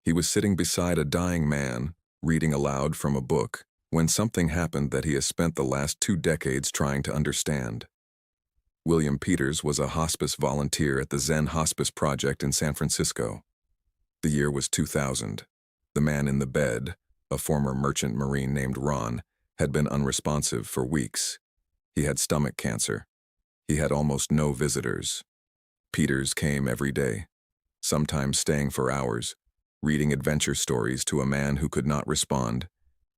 He was sitting beside a dying man, reading aloud from a book, when something happened that he has spent the last 2 decades trying to understand. William Peters was a hospice volunteer at the Zen Hospice Project in San Francisco. The year was 2000. The man in the bed, a former merchant marine named Ron, had been unresponsive for weeks. He had stomach cancer. He had almost no visitors. Peters came every day, sometimes staying for hours, reading adventure stories to a man who could not respond,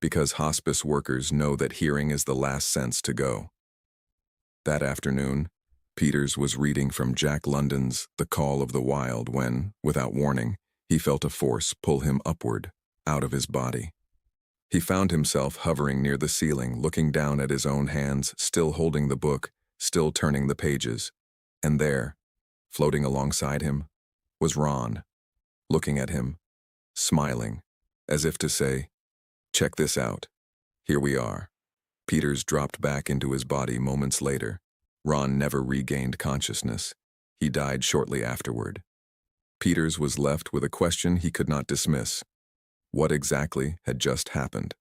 because hospice workers know that hearing is the last sense to go. That afternoon, Peters was reading from Jack London's The Call of the Wild when, without warning, he felt a force pull him upward, out of his body. He found himself hovering near the ceiling, looking down at his own hands, still holding the book, still turning the pages. And there, floating alongside him, was Ron, looking at him, smiling, as if to say, "Check this out. Here we are." Peters dropped back into his body moments later. Ron never regained consciousness. He died shortly afterward. Peters was left with a question he could not dismiss. What exactly had just happened?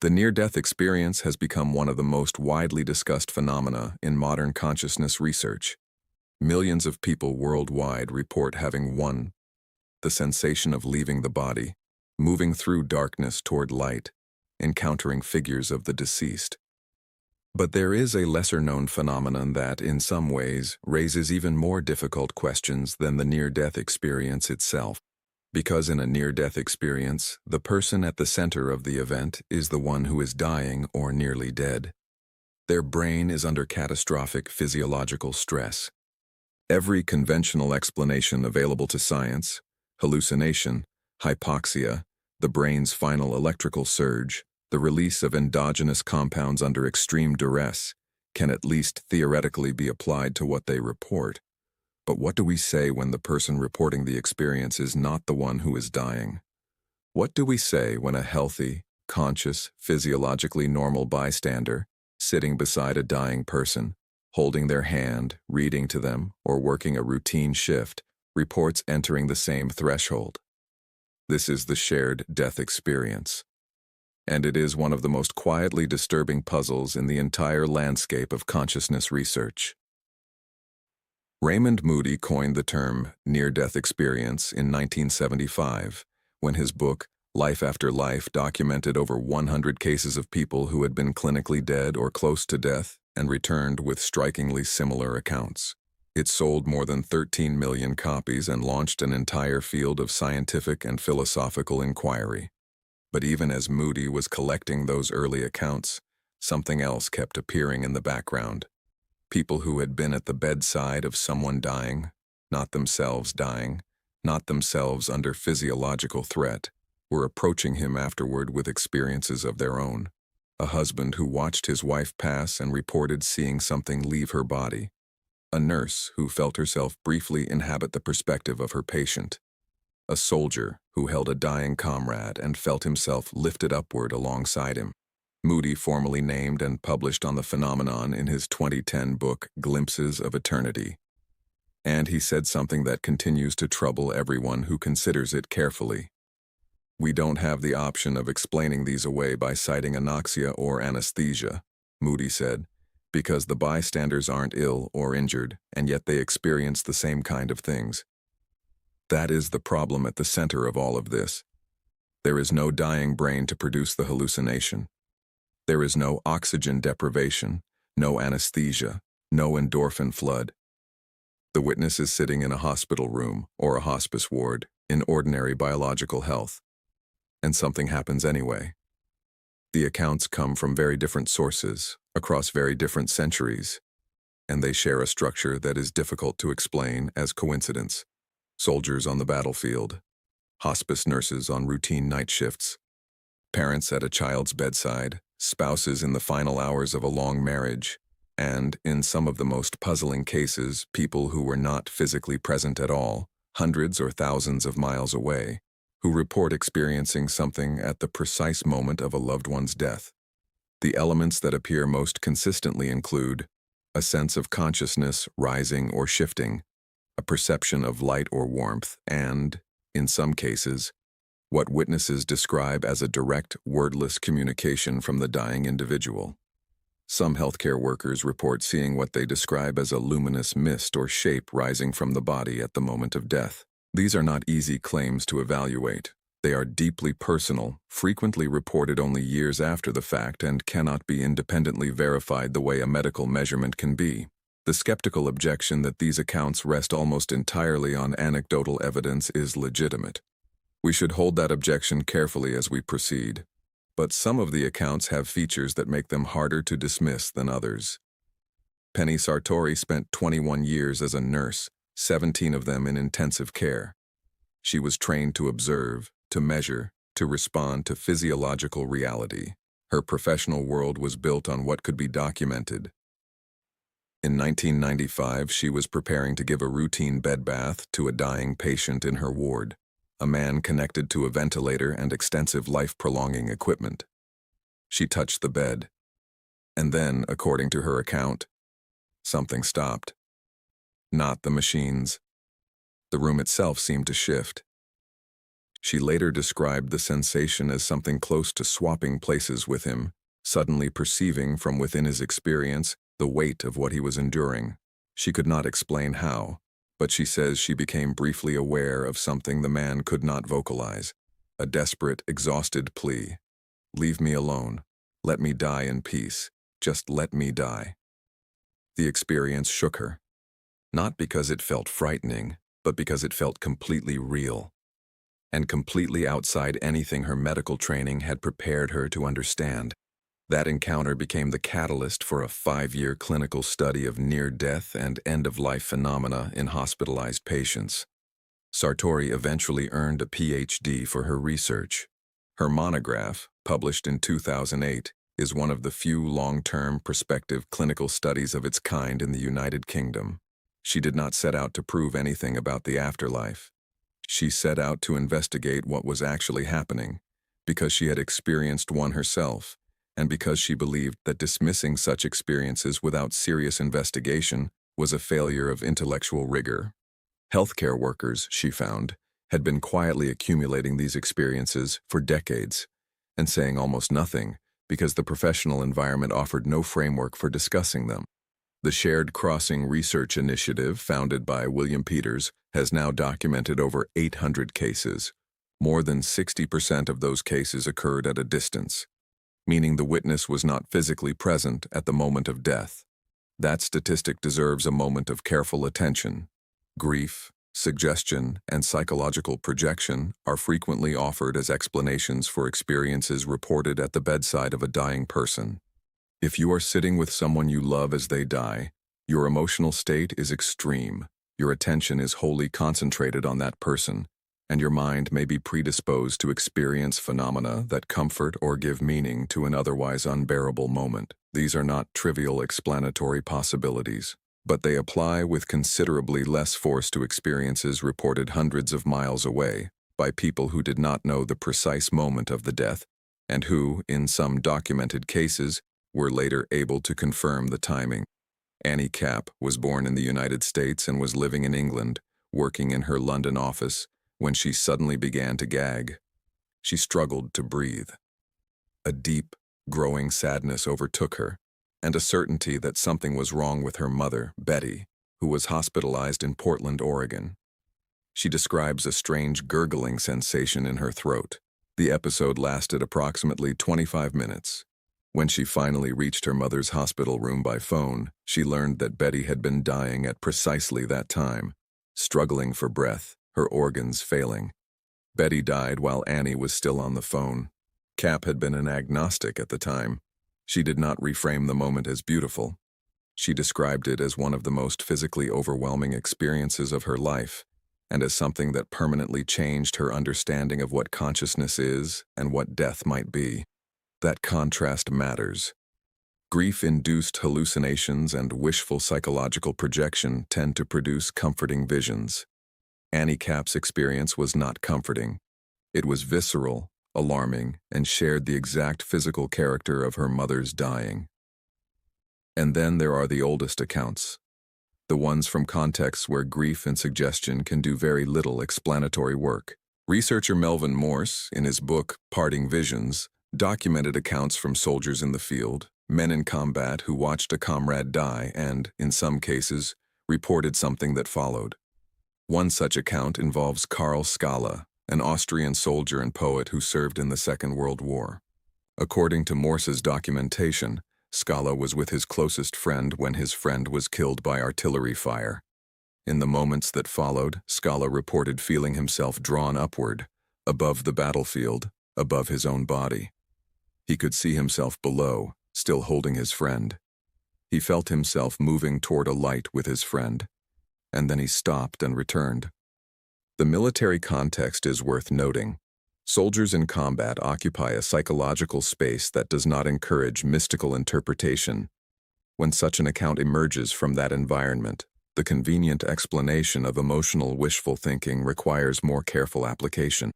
The near-death experience has become one of the most widely discussed phenomena in modern consciousness research. Millions of people worldwide report having one, the sensation of leaving the body, moving through darkness toward light, encountering figures of the deceased. But there is a lesser-known phenomenon that, in some ways, raises even more difficult questions than the near-death experience itself. Because in a near-death experience, the person at the center of the event is the one who is dying or nearly dead. Their brain is under catastrophic physiological stress. Every conventional explanation available to science, hallucination, hypoxia, the brain's final electrical surge, the release of endogenous compounds under extreme duress, can at least theoretically be applied to what they report. But what do we say when the person reporting the experience is not the one who is dying? What do we say when a healthy, conscious, physiologically normal bystander, sitting beside a dying person, holding their hand, reading to them, or working a routine shift, reports entering the same threshold? This is the shared death experience. And it is one of the most quietly disturbing puzzles in the entire landscape of consciousness research. Raymond Moody coined the term near-death experience in 1975, when his book, Life After Life, documented over 100 cases of people who had been clinically dead or close to death and returned with strikingly similar accounts. It sold more than 13 million copies and launched an entire field of scientific and philosophical inquiry. But even as Moody was collecting those early accounts, something else kept appearing in the background. People who had been at the bedside of someone dying, not themselves dying, not themselves under physiological threat, were approaching him afterward with experiences of their own. A husband who watched his wife pass and reported seeing something leave her body. A nurse who felt herself briefly inhabit the perspective of her patient. A soldier who held a dying comrade and felt himself lifted upward alongside him. Moody formally named and published on the phenomenon in his 2010 book, Glimpses of Eternity. And he said something that continues to trouble everyone who considers it carefully. We don't have the option of explaining these away by citing anoxia or anesthesia, Moody said, because the bystanders aren't ill or injured, and yet they experience the same kind of things. That is the problem at the center of all of this. There is no dying brain to produce the hallucination. There is no oxygen deprivation, no anesthesia, no endorphin flood. The witness is sitting in a hospital room or a hospice ward in ordinary biological health. And something happens anyway. The accounts come from very different sources, across very different centuries, and they share a structure that is difficult to explain as coincidence. Soldiers on the battlefield, hospice nurses on routine night shifts, parents at a child's bedside, spouses in the final hours of a long marriage, and, in some of the most puzzling cases, people who were not physically present at all, hundreds or thousands of miles away, who report experiencing something at the precise moment of a loved one's death. The elements that appear most consistently include a sense of consciousness rising or shifting, a perception of light or warmth, and In some cases, what witnesses describe as a direct, wordless communication from the dying individual. Some healthcare workers report seeing what they describe as a luminous mist or shape rising from the body at the moment of death. These are not easy claims to evaluate. They are deeply personal, frequently reported only years after the fact, and cannot be independently verified the way a medical measurement can be. The skeptical objection that these accounts rest almost entirely on anecdotal evidence is legitimate. We should hold that objection carefully as we proceed. But some of the accounts have features that make them harder to dismiss than others. Penny Sartori spent 21 years as a nurse, 17 of them in intensive care. She was trained to observe, to measure, to respond to physiological reality. Her professional world was built on what could be documented. In 1995, she was preparing to give a routine bed bath to a dying patient in her ward, a man connected to a ventilator and extensive life-prolonging equipment. She touched the bed, and then, according to her account, something stopped. Not the machines. The room itself seemed to shift. She later described the sensation as something close to swapping places with him, suddenly perceiving from within his experience the weight of what he was enduring. She could not explain how, but she says she became briefly aware of something the man could not vocalize, a desperate, exhausted plea. "Leave me alone. Let me die in peace. Just let me die." The experience shook her, not because it felt frightening, but because it felt completely real, and completely outside anything her medical training had prepared her to understand. That encounter became the catalyst for a 5-year clinical study of near-death and end-of-life phenomena in hospitalized patients. Sartori eventually earned a PhD for her research. Her monograph, published in 2008, is one of the few long-term prospective clinical studies of its kind in the United Kingdom. She did not set out to prove anything about the afterlife. She set out to investigate what was actually happening, because she had experienced one herself, and because she believed that dismissing such experiences without serious investigation was a failure of intellectual rigor. Healthcare workers, she found, had been quietly accumulating these experiences for decades, and saying almost nothing because the professional environment offered no framework for discussing them. The Shared Crossing Research Initiative, founded by William Peters, has now documented over 800 cases. More than 60% of those cases occurred at a distance, meaning the witness was not physically present at the moment of death. That statistic deserves a moment of careful attention. Grief, suggestion, and psychological projection are frequently offered as explanations for experiences reported at the bedside of a dying person. If you are sitting with someone you love as they die, your emotional state is extreme. Your attention is wholly concentrated on that person, and your mind may be predisposed to experience phenomena that comfort or give meaning to an otherwise unbearable moment. These are not trivial explanatory possibilities, but they apply with considerably less force to experiences reported hundreds of miles away by people who did not know the precise moment of the death, and who, in some documented cases, were later able to confirm the timing. Annie Capp was born in the United States and was living in England, working in her London office, when she suddenly began to gag. She struggled to breathe. A deep, growing sadness overtook her, and a certainty that something was wrong with her mother, Betty, who was hospitalized in Portland, Oregon. She describes a strange gurgling sensation in her throat. The episode lasted approximately 25 minutes. When she finally reached her mother's hospital room by phone, she learned that Betty had been dying at precisely that time, struggling for breath, her organs failing. Betty died while Annie was still on the phone. Cap had been an agnostic at the time. She did not reframe the moment as beautiful. She described it as one of the most physically overwhelming experiences of her life, and as something that permanently changed her understanding of what consciousness is and what death might be. That contrast matters. Grief-induced hallucinations and wishful psychological projection tend to produce comforting visions. Annie Capp's experience was not comforting. It was visceral, alarming, and shared the exact physical character of her mother's dying. And then there are the oldest accounts, the ones from contexts where grief and suggestion can do very little explanatory work. Researcher Melvin Morse, in his book Parting Visions, documented accounts from soldiers in the field, men in combat who watched a comrade die and, in some cases, reported something that followed. One such account involves Karl Skala, an Austrian soldier and poet who served in the Second World War. According to Morse's documentation, Skala was with his closest friend when his friend was killed by artillery fire. In the moments that followed, Skala reported feeling himself drawn upward, above the battlefield, above his own body. He could see himself below, still holding his friend. He felt himself moving toward a light with his friend, and then he stopped and returned. The military context is worth noting. Soldiers in combat occupy a psychological space that does not encourage mystical interpretation. When such an account emerges from that environment, the convenient explanation of emotional wishful thinking requires more careful application.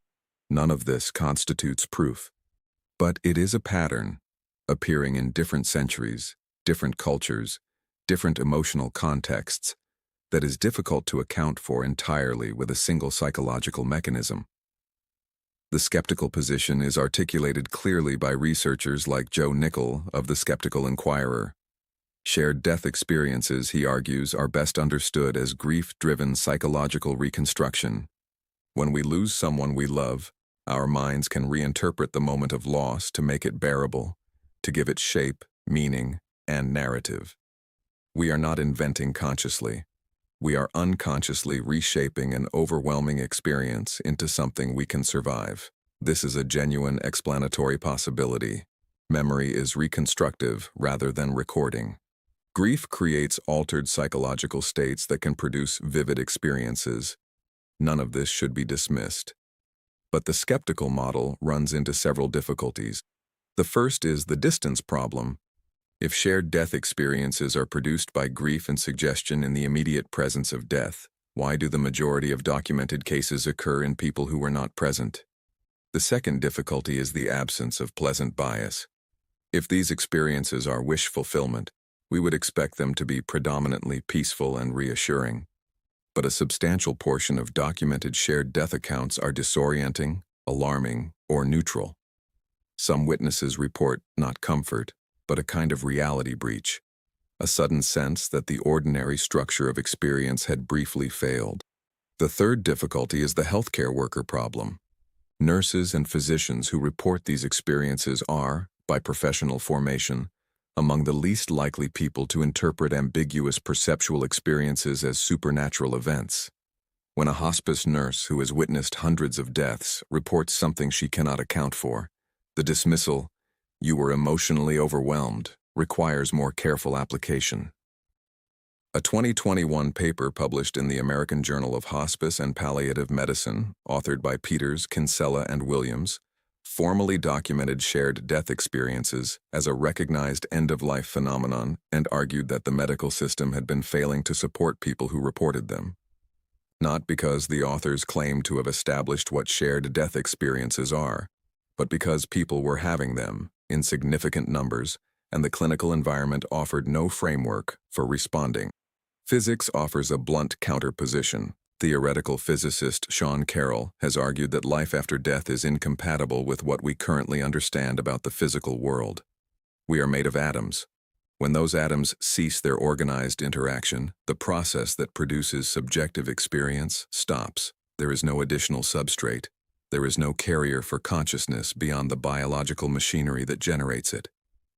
None of this constitutes proof. But it is a pattern, appearing in different centuries, different cultures, different emotional contexts, that is difficult to account for entirely with a single psychological mechanism. The skeptical position is articulated clearly by researchers like Joe Nickell of the Skeptical Inquirer. Shared death experiences, he argues, are best understood as grief-driven psychological reconstruction. When we lose someone we love, our minds can reinterpret the moment of loss to make it bearable, to give it shape, meaning, and narrative. We are not inventing consciously. We are unconsciously reshaping an overwhelming experience into something we can survive. This is a genuine explanatory possibility. Memory is reconstructive rather than recording. Grief creates altered psychological states that can produce vivid experiences. None of this should be dismissed. But the skeptical model runs into several difficulties. The first is the distance problem. If shared death experiences are produced by grief and suggestion in the immediate presence of death, why do the majority of documented cases occur in people who were not present? The second difficulty is the absence of pleasant bias. If these experiences are wish fulfillment, we would expect them to be predominantly peaceful and reassuring. But a substantial portion of documented shared death accounts are disorienting, alarming, or neutral. Some witnesses report not comfort, but a kind of reality breach, a sudden sense that the ordinary structure of experience had briefly failed. The third difficulty is the healthcare worker problem. Nurses and physicians who report these experiences are, by professional formation, among the least likely people to interpret ambiguous perceptual experiences as supernatural events. When a hospice nurse who has witnessed hundreds of deaths reports something she cannot account for, the dismissal, "You were emotionally overwhelmed," requires more careful application. A 2021 paper published in the American Journal of Hospice and Palliative Medicine, authored by Peters, Kinsella, and Williams, formally documented shared death experiences as a recognized end-of-life phenomenon and argued that the medical system had been failing to support people who reported them. Not because the authors claimed to have established what shared death experiences are, but because people were having them in significant numbers, and the clinical environment offered no framework for responding. Physics offers a blunt counterposition. Theoretical physicist Sean Carroll has argued that life after death is incompatible with what we currently understand about the physical world. We are made of atoms. When those atoms cease their organized interaction, the process that produces subjective experience stops. There is no additional substrate. There is no carrier for consciousness beyond the biological machinery that generates it.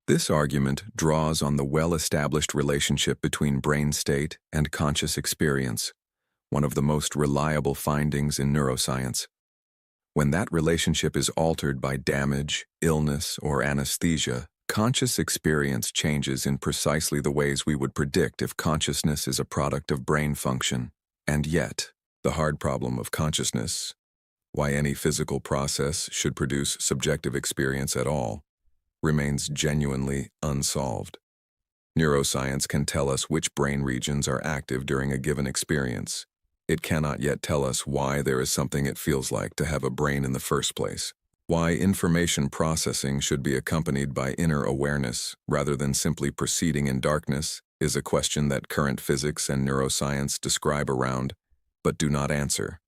This argument draws on the well-established relationship between brain state and conscious experience, one of the most reliable findings in neuroscience. When that relationship is altered by damage, illness, or anesthesia, conscious experience changes in precisely the ways we would predict if consciousness is a product of brain function. And yet, the hard problem of consciousness, why any physical process should produce subjective experience at all, remains genuinely unsolved. Neuroscience can tell us which brain regions are active during a given experience. It cannot yet tell us why there is something it feels like to have a brain in the first place. Why information processing should be accompanied by inner awareness rather than simply proceeding in darkness is a question that current physics and neuroscience describe around, but do not answer.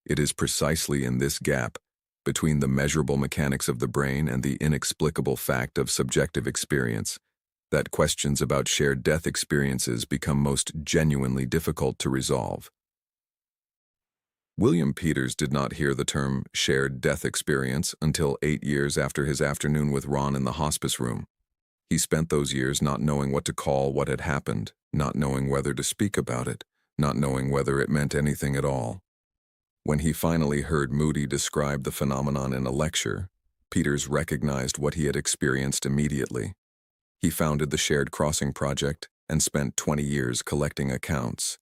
It is precisely in this gap, between the measurable mechanics of the brain and the inexplicable fact of subjective experience, that questions about shared death experiences become most genuinely difficult to resolve. William Peters did not hear the term shared death experience until 8 years after his afternoon with Ron in the hospice room. He spent those years not knowing what to call what had happened, not knowing whether to speak about it, not knowing whether it meant anything at all. When he finally heard Moody describe the phenomenon in a lecture, Peters recognized what he had experienced immediately. He founded the Shared Crossing Project and spent 20 years collecting accounts.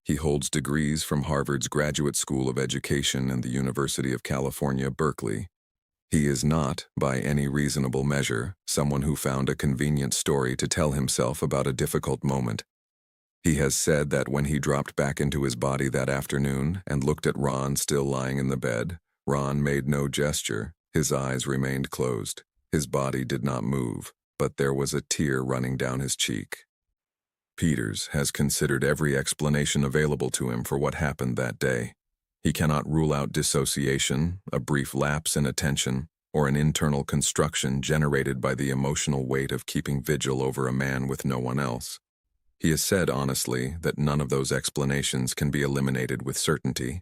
He holds degrees from Harvard's Graduate School of Education and the University of California, Berkeley. He is not, by any reasonable measure, someone who found a convenient story to tell himself about a difficult moment. He has said that when he dropped back into his body that afternoon and looked at Ron still lying in the bed, Ron made no gesture, his eyes remained closed, his body did not move, but there was a tear running down his cheek. Peters has considered every explanation available to him for what happened that day. He cannot rule out dissociation, a brief lapse in attention, or an internal construction generated by the emotional weight of keeping vigil over a man with no one else. He has said honestly that none of those explanations can be eliminated with certainty,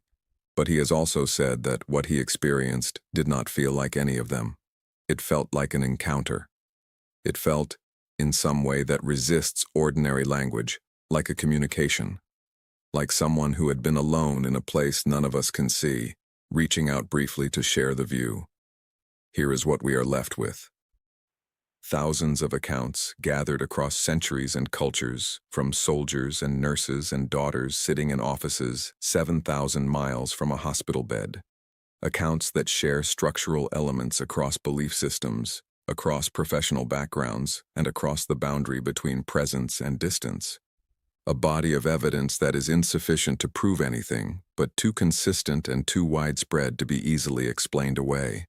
but he has also said that what he experienced did not feel like any of them. It felt like an encounter. It felt, in some way that resists ordinary language, like a communication. Like someone who had been alone in a place none of us can see, reaching out briefly to share the view. Here is what we are left with. Thousands of accounts gathered across centuries and cultures, from soldiers and nurses and daughters sitting in offices 7,000 miles from a hospital bed. Accounts that share structural elements across belief systems, across professional backgrounds, and across the boundary between presence and distance. A body of evidence that is insufficient to prove anything, but too consistent and too widespread to be easily explained away.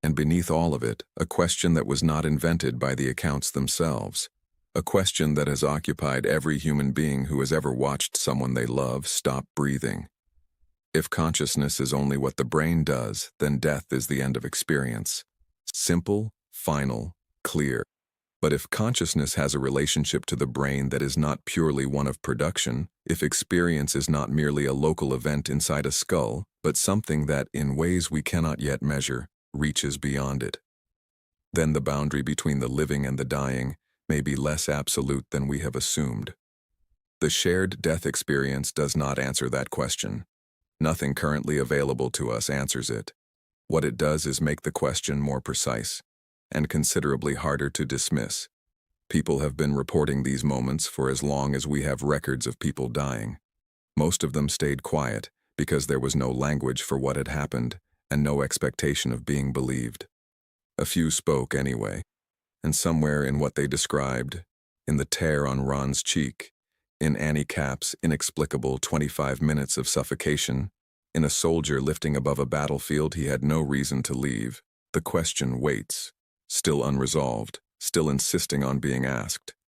And beneath all of it, a question that was not invented by the accounts themselves, a question that has occupied every human being who has ever watched someone they love stop breathing. If consciousness is only what the brain does, then death is the end of experience. Simple, final, clear. But if consciousness has a relationship to the brain that is not purely one of production, if experience is not merely a local event inside a skull, but something that, in ways we cannot yet measure, reaches beyond it, then the boundary between the living and the dying may be less absolute than we have assumed. The shared death experience does not answer that question. Nothing currently available to us answers it. What it does is make the question more precise and considerably harder to dismiss. People have been reporting these moments for as long as we have records of people dying. Most of them stayed quiet because there was no language for what had happened and no expectation of being believed. A few spoke anyway, and somewhere in what they described, in the tear on Ron's cheek, in Annie Cap's inexplicable 25 minutes of suffocation, in a soldier lifting above a battlefield he had no reason to leave, the question waits, still unresolved, still insisting on being asked.